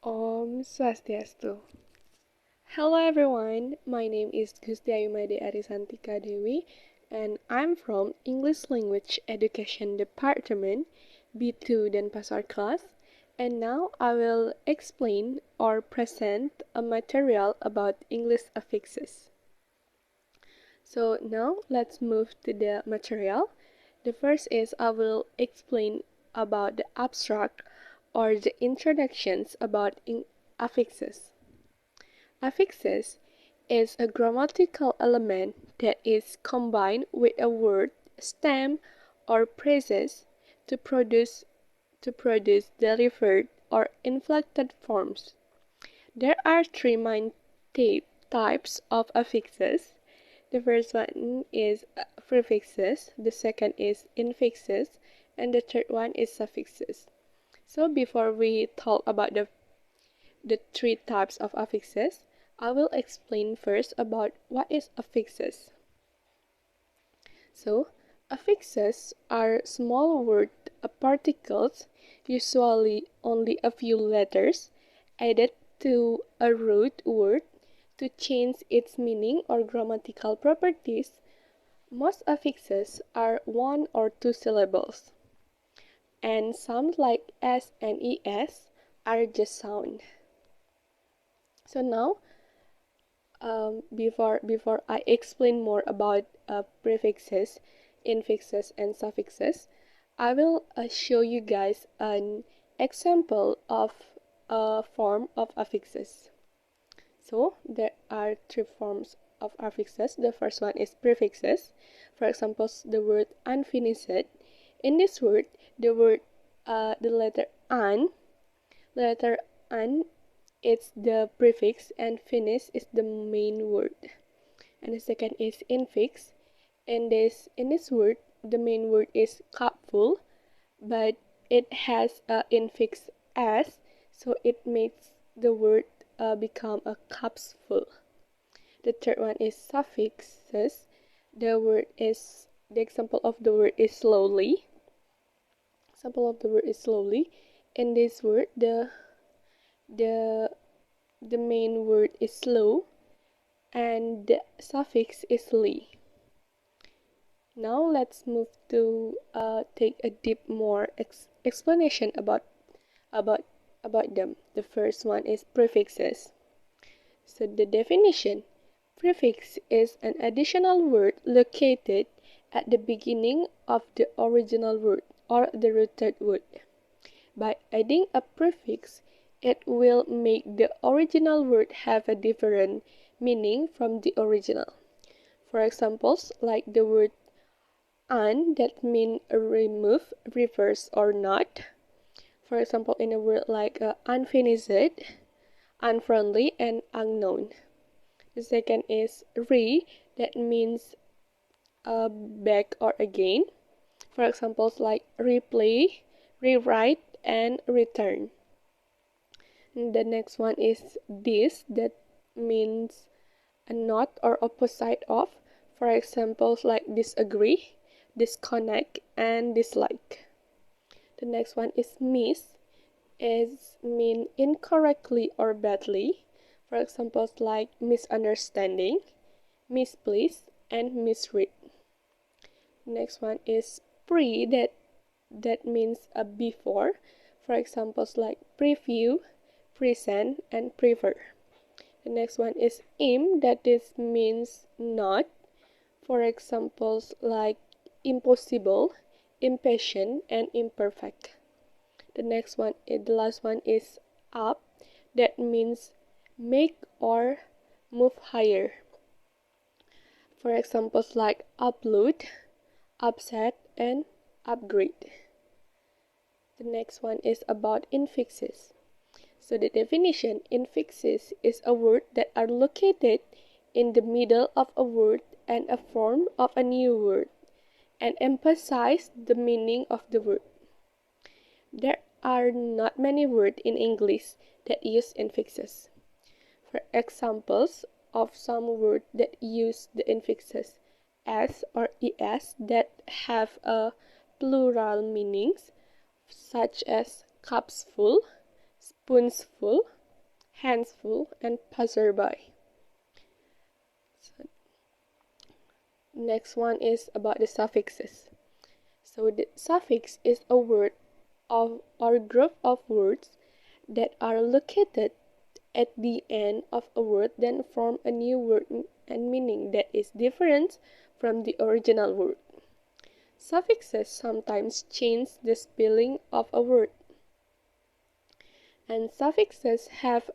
Om Swastiastu. Hello everyone, my name is Gusti Santika Dewi, and I'm from English Language Education Department B2 Denpasar class, and now I will explain or present a material about English affixes. So now let's move to the material. The first is I will explain about the abstract or the introductions about affixes. Affixes is a grammatical element that is combined with a word, stem, or phrases to produce delivered or inflected forms. There are three main types of affixes. The first one is prefixes, the second is infixes, and the third one is suffixes. So before we talk about the three types of affixes, I will explain first about what is affixes. So, affixes are small word particles, usually only a few letters, added to a root word to change its meaning or grammatical properties. Most affixes are one or two syllables, and some like S and ES are just sound. So now, before I explain more about prefixes, infixes, and suffixes, I will show you guys an example of a form of affixes. So there are three forms of affixes. The first one is prefixes. For example, the word unfinished. In this word, the letter an it's the prefix, and finish is the main word. And the second is infix. In this word, the main word is cupful, but it has a infix s, so it makes the word become a cups full. The third one is suffixes. The example of the word is slowly. In this word, the main word is slow, and the suffix is ly. Now let's move to take a deep more explanation about them. The first one is prefixes. So the definition: prefix is an additional word located at the beginning of the original word or the rooted word. By adding a prefix, it will make the original word have a different meaning from the original. For examples, like the word un, that means remove, reverse, or not. For example, in a word like unfinished, unfriendly, and unknown. The second is re, that means back or again. For examples like replay, rewrite, and return. And the next one is dis, that means a not or opposite of. For examples like disagree, disconnect, and dislike. The next one is miss, is mean incorrectly or badly. For examples like misunderstanding, misplaced, and misread. Next one is pre, that means a before. For examples like preview, present, and prefer. The next one is im, that is means not. For examples like impossible, impatient, and imperfect. The last one is up, that means make or move higher. For examples like upload, upset, and upgrade. The next one is about infixes. So the definition: infixes is a word that are located in the middle of a word and a form of a new word, and emphasize the meaning of the word. There are not many words in English that use infixes. For examples of some words that use the infixes s or es that have a plural meanings, such as cups full, spoonsful, handsful, and passerby. So, next one is about the suffixes. So the suffix is a word of or group of words that are located at the end of a word then form a new word and meaning that is different from the original word. Suffixes sometimes change the spelling of a word. And suffixes have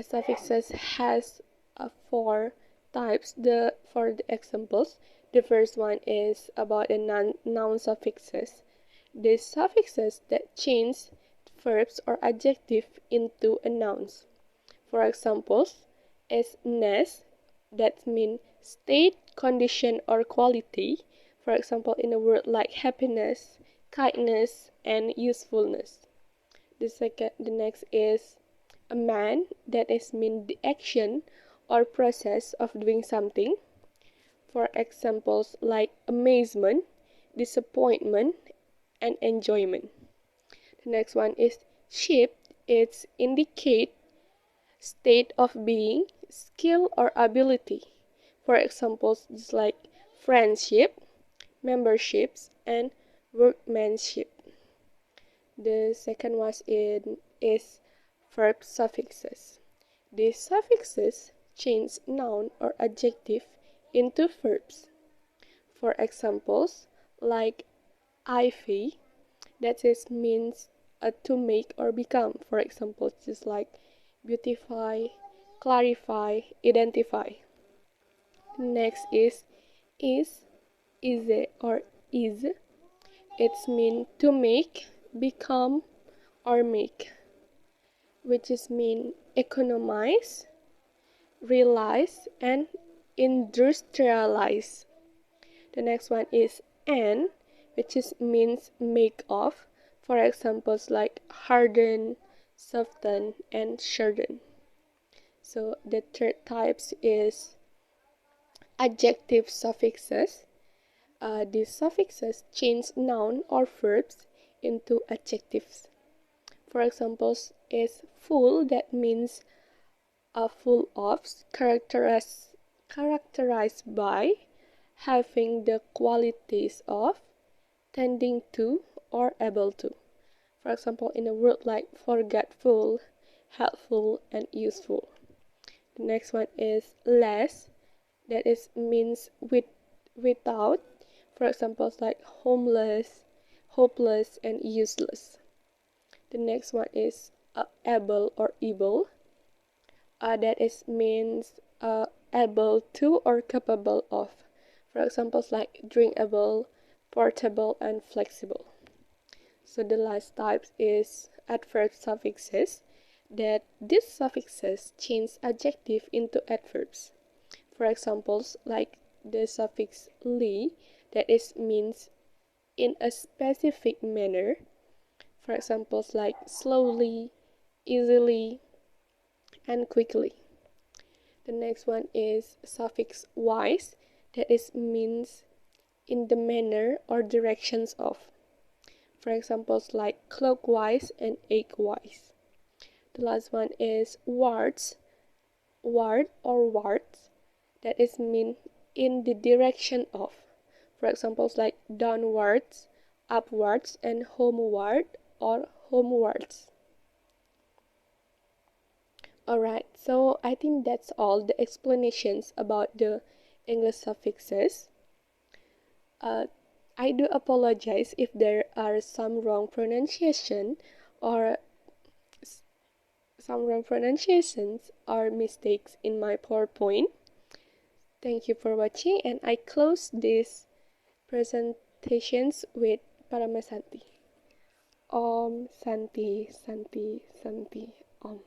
suffixes has four types. For the examples, the first one is about the noun suffixes. The suffixes that change verbs or adjective into a nouns. For examples, is ness, that means state, condition, or quality. For example, in a word like happiness, kindness, and usefulness. The next is a man, that is mean the action or process of doing something. For examples like amazement, disappointment, and enjoyment. The next one is ship. It indicate state of being, skill or ability. For examples just like friendship, memberships, and workmanship. The second one is verb suffixes. These suffixes change noun or adjective into verbs. For examples like ivy, that is means to make or become. For example, just like beautify, clarify, identify. Next is or is. It's mean to make, become, or make, which is mean economize, realize, and industrialize. The next one is and, which is means make of. For examples like harden, soften, and sharden. So the third types is adjective suffixes. These suffixes change noun or verbs into adjectives. For examples is full, that means full of, characterized by, having the qualities of, tending to, or able to. For example, in a word like forgetful, helpful, and useful. The next one is less, that is means without. For example, like homeless, hopeless, and useless. The next one is able or able. That is means able to or capable of. For examples like drinkable, portable, and flexible. So the last type is adverb suffixes, that these suffixes change adjective into adverbs. For examples like the suffix ly, that is means in a specific manner. For examples like slowly, easily, and quickly. The next one is suffix wise, that is means in the manner or directions of. For examples like clockwise and egg-wise. The last one is wards, ward or wards, that is mean in the direction of. For examples like downwards, upwards, and homeward or homewards. Alright, so I think that's all the explanations about the English suffixes. I do apologize if there are some wrong pronunciation or mistakes in my PowerPoint. Thank you for watching, and I close these presentations with Paramasanti. Om Santi Santi Santi Om.